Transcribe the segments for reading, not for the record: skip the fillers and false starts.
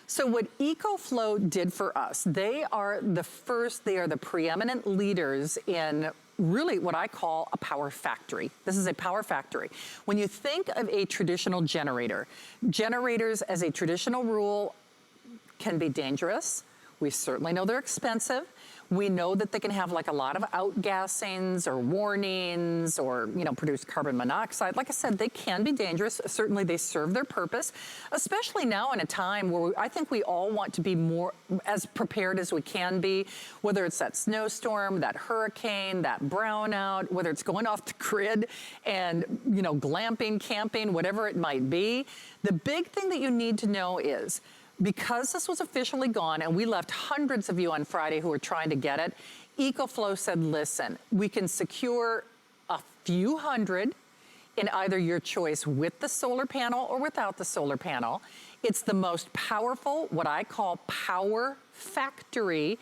So what EcoFlow did for us, they are the preeminent leaders in really what I call a power factory. This is a power factory. When you think of a traditional generator, generators as a traditional rule can be dangerous. We certainly know they're expensive. We know that they can have like a lot of outgassings or warnings or, you know, produce carbon monoxide. Like I said, they can be dangerous. Certainly they serve their purpose, especially now in a time where I think we all want to be more as prepared as we can be, whether it's that snowstorm, that hurricane, that brownout, whether it's going off the grid and, you know, glamping, camping, whatever it might be. The big thing that you need to know is, because this was officially gone, and we left hundreds of you on Friday who were trying to get it, EcoFlow said, listen, we can secure a few hundred in either your choice with the solar panel or without the solar panel. It's the most powerful, what I call power factory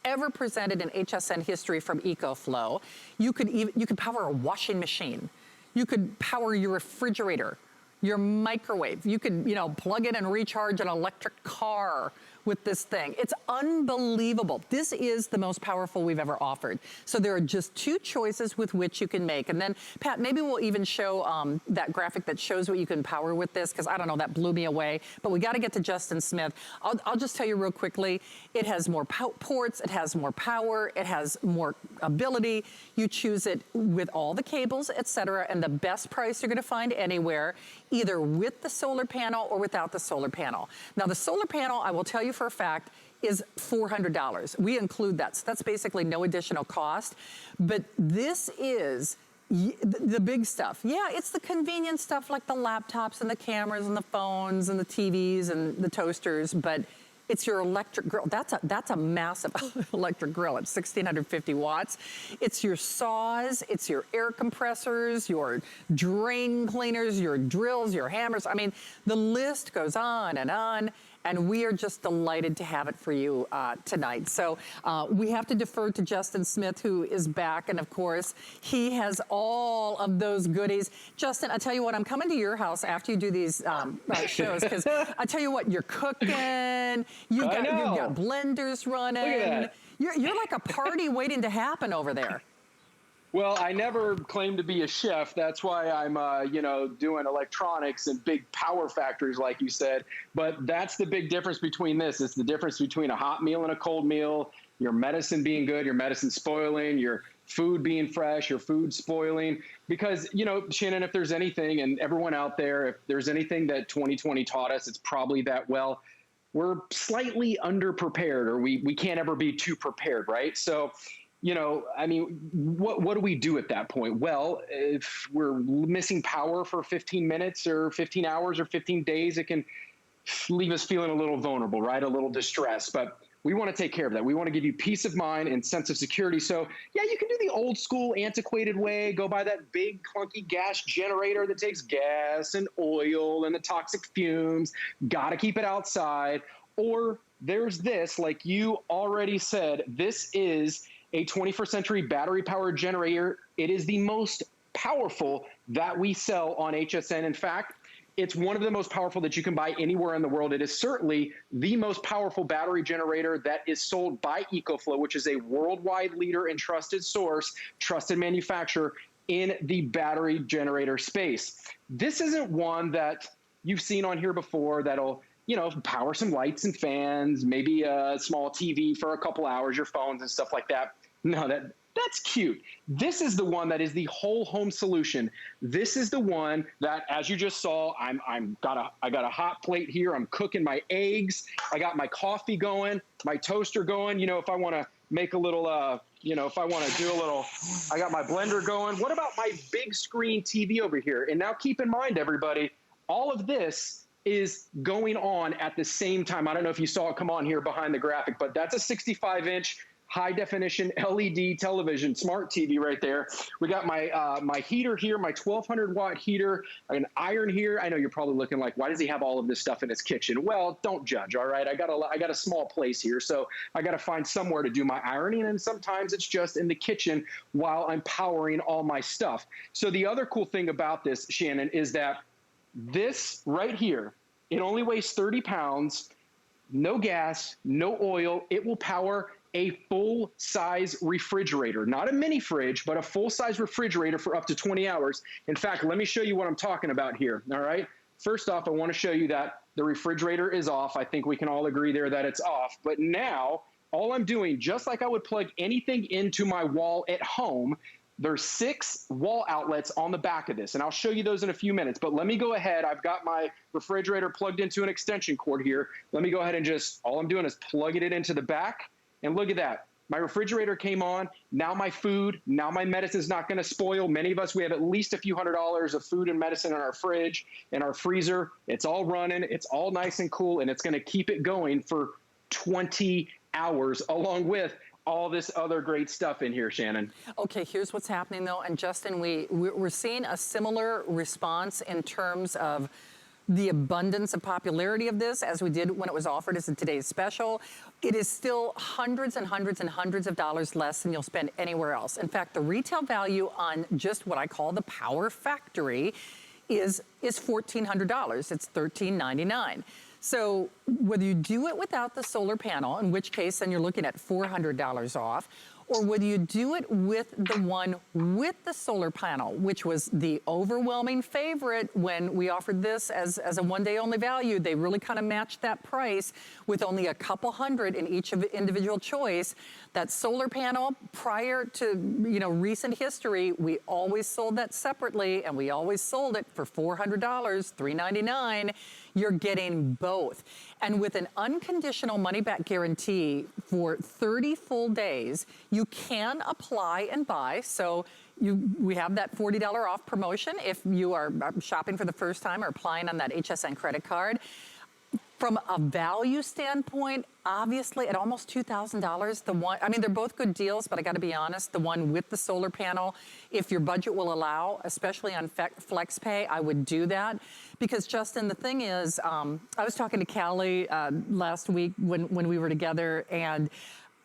ever presented in HSN history from EcoFlow. You could power a washing machine. You could power your refrigerator, your microwave. You could, you know, plug it and recharge an electric car with this thing. It's unbelievable. This is the most powerful we've ever offered. So there are just two choices with which you can make. And then, Pat, maybe we'll even show that graphic that shows what you can power with this, because I don't know, that blew me away. But we got to get to Justin Smith. I'll just tell you real quickly, it has more ports, it has more power, it has more ability. You choose it with all the cables, etc., and the best price you're going to find anywhere, either with the solar panel or without the solar panel. Now, the solar panel, I will tell you for a fact, is $400. We include that, so that's basically no additional cost. But this is the big stuff. Yeah, it's the convenient stuff like the laptops and the cameras and the phones and the TVs and the toasters, but it's your electric grill. That's a massive electric grill. It's 1,650 watts. It's your saws, it's your air compressors, your drain cleaners, your drills, your hammers. I mean, the list goes on, and we are just delighted to have it for you tonight. So we have to defer to Justin Smith, who is back, and of course, he has all of those goodies. Justin, I tell you what, I'm coming to your house after you do these shows, because I tell you what, you're cooking, you've got blenders running. Look at that. You're like a party waiting to happen over there. Well, I never claimed to be a chef. That's why I'm, you know, doing electronics and big power factories, like you said. But that's the big difference between this. It's the difference between a hot meal and a cold meal, your medicine being good, your medicine spoiling, your food being fresh, your food spoiling. Because, you know, Shannon, if there's anything, and everyone out there, if there's anything that 2020 taught us, it's probably that, well, we're slightly underprepared, or we can't ever be too prepared, right? So, you know, I mean, what do we do at that point? Well, if we're missing power for 15 minutes or 15 hours or 15 days, it can leave us feeling a little vulnerable, right? A little distressed. But we want to take care of that. We want to give you peace of mind and sense of security. So, yeah, you can do the old school, antiquated way. Go buy that big, clunky gas generator that takes gas and oil and the toxic fumes. Got to keep it outside. Or there's this, like you already said, this is a 21st century battery-powered generator. It is the most powerful that we sell on HSN. In fact, it's one of the most powerful that you can buy anywhere in the world. It is certainly the most powerful battery generator that is sold by EcoFlow, which is a worldwide leader and trusted source, trusted manufacturer in the battery generator space. This isn't one that you've seen on here before that'll, you know, power some lights and fans, maybe a small TV for a couple hours, your phones and stuff like that. No, that's cute. This is the one that is the whole home solution. This is the one that, as you just saw, I got a hot plate here. I'm cooking my eggs. I got my coffee going, my toaster going. You know, if I want to make a little, you know, if I want to do a little, I got my blender going. What about my big screen TV over here? And now keep in mind, everybody, all of this is going on at the same time. I don't know if you saw it come on here behind the graphic, but that's a 65-inch high definition LED television, smart TV right there. We got my my heater here, my 1200 watt heater, an iron here. I know you're probably looking like, why does he have all of this stuff in his kitchen? Well, don't judge, all right? I got a small place here, so I got to find somewhere to do my ironing, and sometimes it's just in the kitchen while I'm powering all my stuff. So the other cool thing about this, Shannon, is that this right here, it only weighs 30 pounds. no gas, no oil. It will power a full-size refrigerator, not a mini fridge, but a full-size refrigerator for up to 20 hours. In fact, let me show you what I'm talking about here, all right? First off, I want to show you that the refrigerator is off. I think we can all agree there that it's off. But now, all I'm doing, just like I would plug anything into my wall at home, there's 6 wall outlets on the back of this, and I'll show you those in a few minutes. But let me go ahead. I've got my refrigerator plugged into an extension cord here. Let me go ahead and all I'm doing is plugging it into the back. And look at that. My refrigerator came on. Now my food, now my medicine's not going to spoil. Many of us, we have at least a few $100s of food and medicine in our fridge, in our freezer. It's all running. It's all nice and cool, and it's going to keep it going for 20 hours along with all this other great stuff in here, Shannon. Okay, here's what's happening though. And Justin, we're seeing a similar response in terms of the abundance of popularity of this as we did when it was offered as a today's special. It is still hundreds and hundreds and hundreds of dollars less than you'll spend anywhere else. In fact, the retail value on just what I call the Power Factory is $1,400. It's $1,399. So whether you do it without the solar panel, in which case then you're looking at $400 off, or whether you do it with the one with the solar panel, which was the overwhelming favorite when we offered this as a one-day only value. They really kind of matched that price with only a couple hundred in each of individual choice. That solar panel, prior to recent history, we always sold that separately, and we always sold it for $400, $399. You're getting both. And with an unconditional money-back guarantee for 30 full days, you can apply and buy. So we have that $40 off promotion if you are shopping for the first time or applying on that HSN credit card. From a value standpoint, obviously at almost $2,000, the one, I mean, they're both good deals, but I gotta be honest, the one with the solar panel, if your budget will allow, especially on FlexPay, I would do that. Because Justin, the thing is, I was talking to Callie last week when we were together, and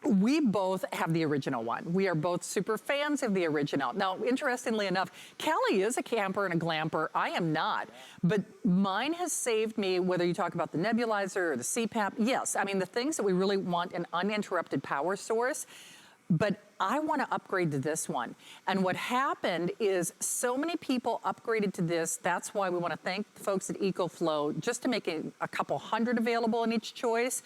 we both have the original one. We are both super fans of the original. Now, interestingly enough, Callie is a camper and a glamper. I am not. But mine has saved me, whether you talk about the nebulizer or the CPAP. Yes, I mean, the things that we really want, an uninterrupted power source. But I want to upgrade to this one. And what happened is so many people upgraded to this. That's why we want to thank the folks at EcoFlow just to make a couple hundred available in each choice.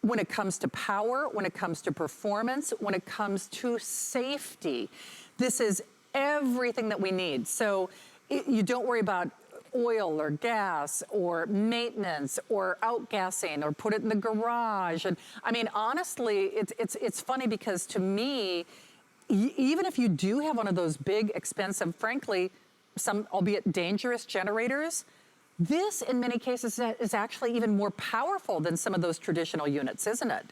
When it comes to power, when it comes to performance, when it comes to safety, this is everything that we need. So you don't worry about oil or gas or maintenance or outgassing or put it in the garage. And I mean, honestly, it's funny because to me, even if you do have one of those big, expensive, frankly, some albeit dangerous generators, this, in many cases, is actually even more powerful than some of those traditional units, isn't it?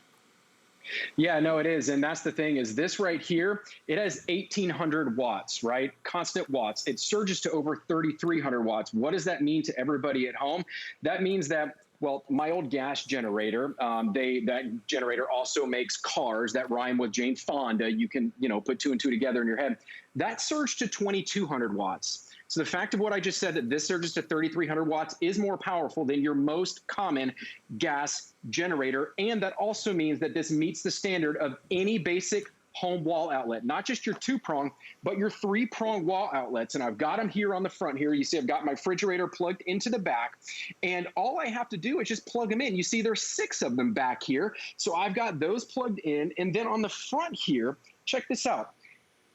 Yeah, no, it is. And that's the thing is this right here, it has 1,800 watts, right? Constant watts. It surges to over 3,300 watts. What does that mean to everybody at home? That means that, well, my old gas generator, that generator also makes cars that rhyme with Jane Fonda. You can, put 2 and 2 together in your head. That surged to 2,200 watts. So the fact of what I just said, that this surges to 3,300 watts, is more powerful than your most common gas generator. And that also means that this meets the standard of any basic home wall outlet, not just your 2-prong, but your 3-prong wall outlets. And I've got them here on the front here. You see I've got my refrigerator plugged into the back, and all I have to do is just plug them in. You see there's 6 of them back here. So I've got those plugged in. And then on the front here, check this out.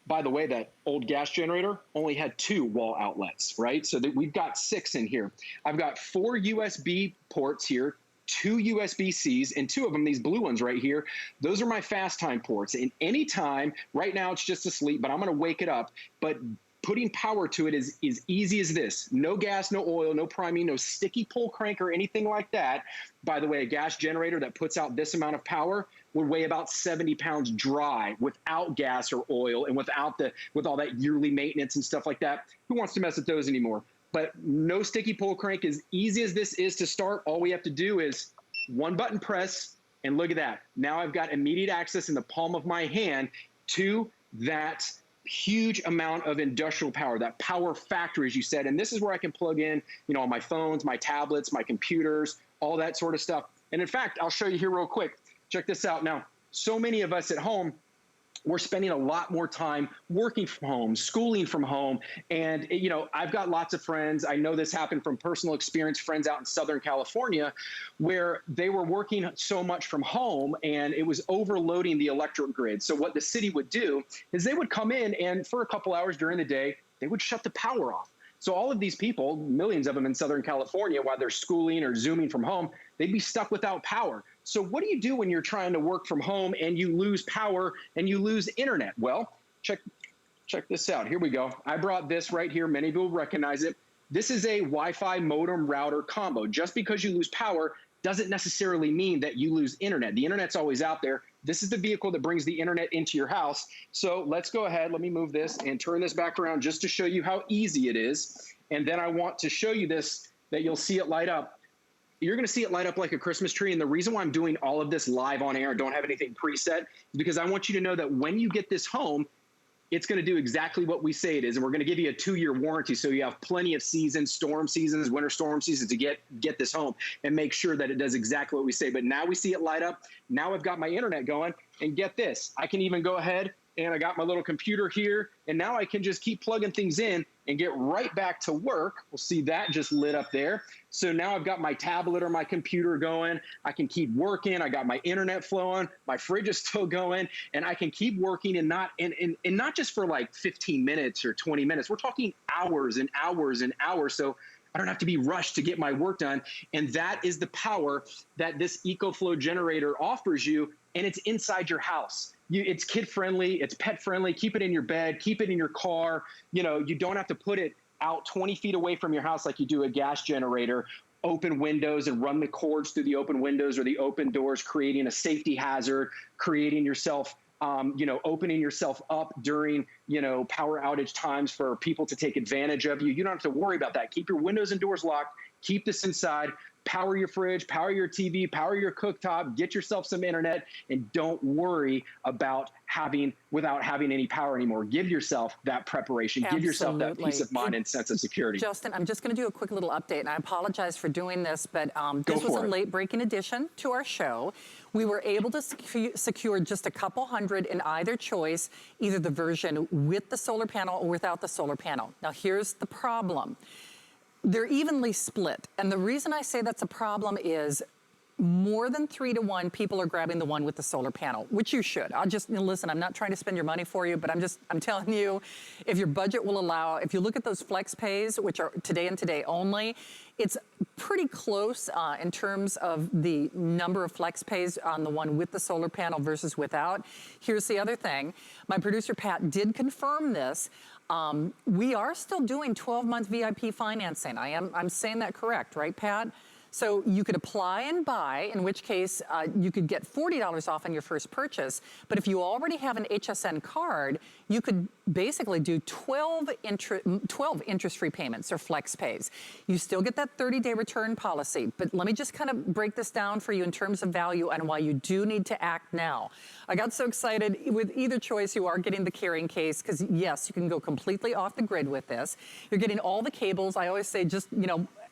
By the way, that old gas generator only had 2 wall outlets, right? So that we've got 6 in here. I've got 4 USB ports here, 2 USB-Cs, and 2 of them, these blue ones right here, those are my fast time ports. And anytime, right now it's just asleep, but I'm gonna wake it up. But putting power to it is easy as this. No gas, no oil, no priming, no sticky pull crank or anything like that. By the way, a gas generator that puts out this amount of power would weigh about 70 pounds dry without gas or oil and with all that yearly maintenance and stuff like that. Who wants to mess with those anymore? But no sticky pull crank. As easy as this is to start, all we have to do is 1 button press, and look at that. Now I've got immediate access in the palm of my hand to that huge amount of industrial power, that power factory, as you said. And this is where I can plug in, on my phones, my tablets, my computers, all that sort of stuff. And in fact, I'll show you here real quick. Check this out. Now, so many of us at home, we're spending a lot more time working from home, schooling from home. And, you know, I've got lots of friends. I know this happened from personal experience, friends out in Southern California, where they were working so much from home and it was overloading the electric grid. So what the city would do is they would come in and for a couple hours during the day, they would shut the power off. So all of these people, millions of them in Southern California, while they're schooling or Zooming from home, they'd be stuck without power. So what do you do when you're trying to work from home and you lose power and you lose internet? Well, check this out. Here we go. I brought this right here. Many of you will recognize it. This is a Wi-Fi modem router combo. Just because you lose power doesn't necessarily mean that you lose internet. The internet's always out there. This is the vehicle that brings the internet into your house. So let's go ahead. Let me move this and turn this back around just to show you how easy it is. And then I want to show you this, that you'll see it light up. You're going to see it light up like a Christmas tree. And the reason why I'm doing all of this live on air, don't have anything preset, is because I want you to know that when you get this home, it's going to do exactly what we say it is. And we're going to give you a 2-year warranty. So you have plenty of seasons, storm seasons, winter storm seasons to get this home and make sure that it does exactly what we say. But now we see it light up. Now I've got my internet going, and get this. I can even go ahead and I got my little computer here, and now I can just keep plugging things in and get right back to work. We'll see that just lit up there. So now I've got my tablet or my computer going. I can keep working. I got my internet flowing. My fridge is still going, and I can keep working and not just for like 15 minutes or 20 minutes. We're talking hours and hours and hours. So I don't have to be rushed to get my work done. And that is the power that this EcoFlow generator offers you, and it's inside your house. It's kid-friendly, it's pet-friendly. Keep it in your bed, keep it in your car. You know, you don't have to put it out 20 feet away from your house like you do a gas generator. Open windows and run the cords through the open windows or the open doors, creating a safety hazard, creating yourself, opening yourself up during, power outage times for people to take advantage of you. You don't have to worry about that. Keep your windows and doors locked. Keep this inside. Power your fridge, power your TV, power your cooktop, get yourself some internet, and don't worry about having any power anymore. Give yourself that preparation. Absolutely. Give yourself that peace of mind and sense of security. Justin, I'm just going to do a quick little update, and I apologize for doing this, but this was a late-breaking addition to our show. We were able to secure just a couple hundred in either choice, either the version with the solar panel or without the solar panel. Now, here's the problem. They're evenly split. And the reason I say that's a problem is more than 3 to 1 people are grabbing the one with the solar panel, which you should. Listen, I'm not trying to spend your money for you, but I'm telling you, if your budget will allow, if you look at those flex pays, which are today and today only, it's pretty close in terms of the number of flex pays on the one with the solar panel versus without. Here's the other thing. My producer, Pat, did confirm this. We are still doing 12-month VIP financing. I'm saying that correct, right, Pat? So you could apply and buy, in which case you could get $40 off on your first purchase. But if you already have an HSN card, you could basically do 12 interest-free payments or flex pays. You still get that 30-day return policy. But let me just kind of break this down for you in terms of value and why you do need to act now. I got so excited. With either choice, you are getting the carrying case because, yes, you can go completely off the grid with this. You're getting all the cables. I always say just,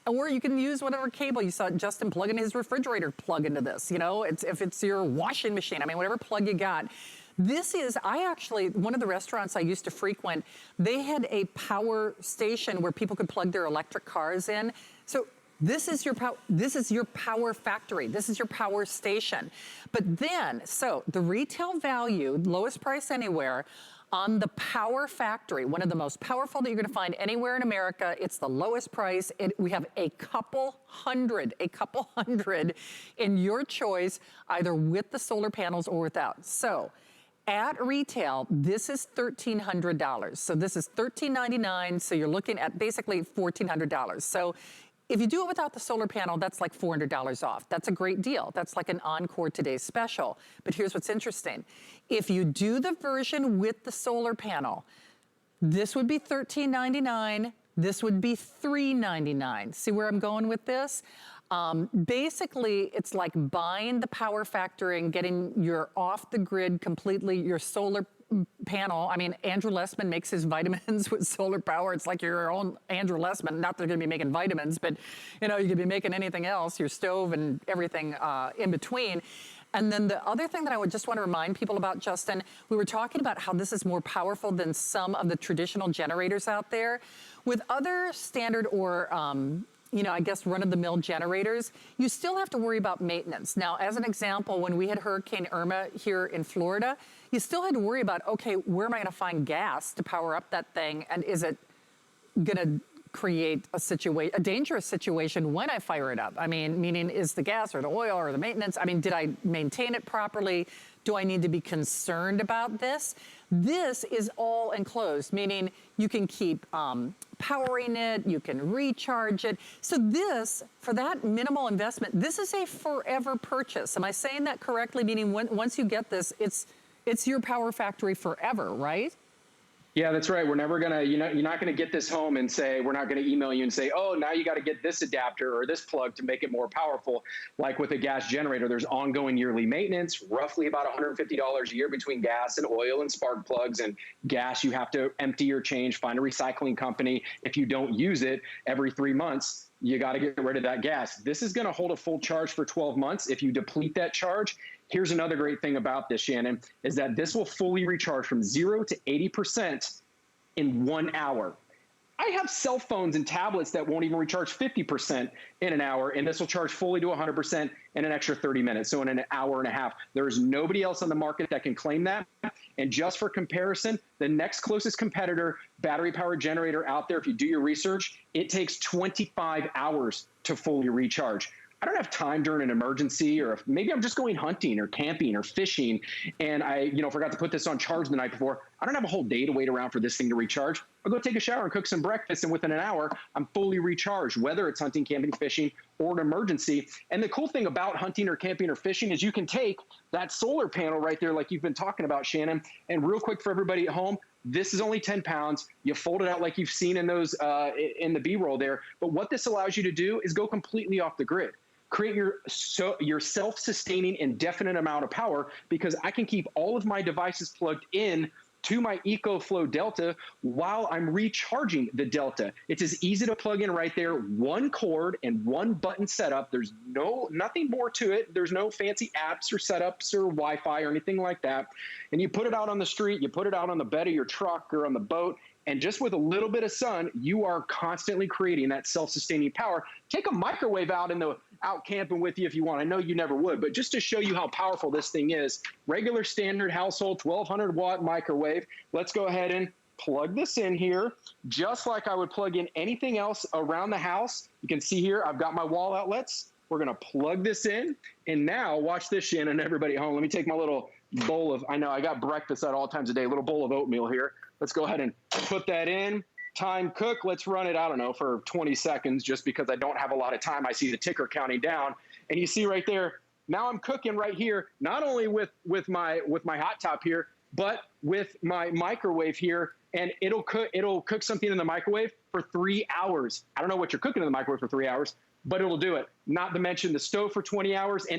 or you can use whatever cable you saw Justin plug in his refrigerator plug into this. If it's your washing machine, whatever plug you got. One of the restaurants I used to frequent, they had a power station where people could plug their electric cars in. So this is your power factory. This is your power station. But then, so the retail value, lowest price anywhere, on the Power Factory, one of the most powerful that you're going to find anywhere in America. It's the lowest price. We have a couple hundred in your choice, either with the solar panels or without. So at retail, this is $1,300. So this is $1,399. So you're looking at basically $1,400. So if you do it without the solar panel, that's like $400 off. That's a great deal. That's like an Encore Today's Special. But here's what's interesting. If you do the version with the solar panel, this would be $1,399. This would be $399. See where I'm going with this? Basically, it's like buying the Power Factory and getting your off the grid completely, your solar panel. I mean, Andrew Lessman makes his vitamins with solar power. It's like your own Andrew Lessman. Not that they're going to be making vitamins, but you know, you could be making anything else, your stove and everything in between. And then the other thing that I would just want to remind people about, Justin, we were talking about how this is more powerful than some of the traditional generators out there. With other standard or you know, I guess run-of-the-mill generators, you still have to worry about maintenance. Now, as an example, when we had Hurricane Irma here in Florida, you still had to worry about, okay, where am I going to find gas to power up that thing? And is it going to create a dangerous situation when I fire it up? I mean, meaning is the gas or the oil or the maintenance, I mean, did I maintain it properly? Do I need to be concerned about this? This is all enclosed, meaning you can keep powering it, you can recharge it. So this, for that minimal investment, this is a forever purchase. Am I saying that correctly? Meaning once you get this, it's your power factory forever, right? Yeah, that's right. We're never going to, you're not going to get this home and say, we're not going to email you and say, oh, now you got to get this adapter or this plug to make it more powerful. Like with a gas generator, there's ongoing yearly maintenance, roughly about $150 a year between gas and oil and spark plugs. And gas, you have to empty your change, find a recycling company. If you don't use it every 3 months, you got to get rid of that gas. This is going to hold a full charge for 12 months. If you deplete that charge, here's another great thing about this, Shannon, is that this will fully recharge from 0 to 80% in 1 hour. I have cell phones and tablets that won't even recharge 50% in an hour, and this will charge fully to 100% in an extra 30 minutes, so in an hour and a half. There's nobody else on the market that can claim that. And just for comparison, the next closest competitor, battery-powered generator out there, if you do your research, it takes 25 hours to fully recharge. I don't have time during an emergency, or if maybe I'm just going hunting or camping or fishing, and I, forgot to put this on charge the night before. I don't have a whole day to wait around for this thing to recharge. I'll go take a shower and cook some breakfast, and within an hour, I'm fully recharged, whether it's hunting, camping, fishing, or an emergency. And the cool thing about hunting or camping or fishing is you can take that solar panel right there, like you've been talking about, Shannon, and real quick for everybody at home, this is only 10 pounds. You fold it out like you've seen in those in the B-roll there. But what this allows you to do is go completely off the grid. Create your self-sustaining indefinite amount of power, because I can keep all of my devices plugged in to my EcoFlow DELTA while I'm recharging the Delta. It's as easy to plug in right there, one cord and one button setup. There's nothing more to it. There's no fancy apps or setups or Wi-Fi or anything like that. And you put it out on the street, you put it out on the bed of your truck or on the boat, and just with a little bit of sun, you are constantly creating that self-sustaining power. Take a microwave out camping with you if you want. I know you never would, but just to show you how powerful this thing is, regular standard household 1200 watt microwave. Let's go ahead and plug this in here, just like I would plug in anything else around the house. You can see here, I've got my wall outlets. We're gonna plug this in. And now watch this, Shannon, everybody at home. Let me take my little bowl of, I know I got breakfast at all times a day, a little bowl of oatmeal here. Let's go ahead and put that in. Time cook. Let's run it, I don't know, for 20 seconds, just because I don't have a lot of time. I see the ticker counting down, and you see right there, now I'm cooking right here, not only with my hot top here, but with my microwave here, and it'll cook something in the microwave for 3 hours. I don't know what you're cooking in the microwave for 3 hours, but it'll do it. Not to mention the stove for 20 hours, and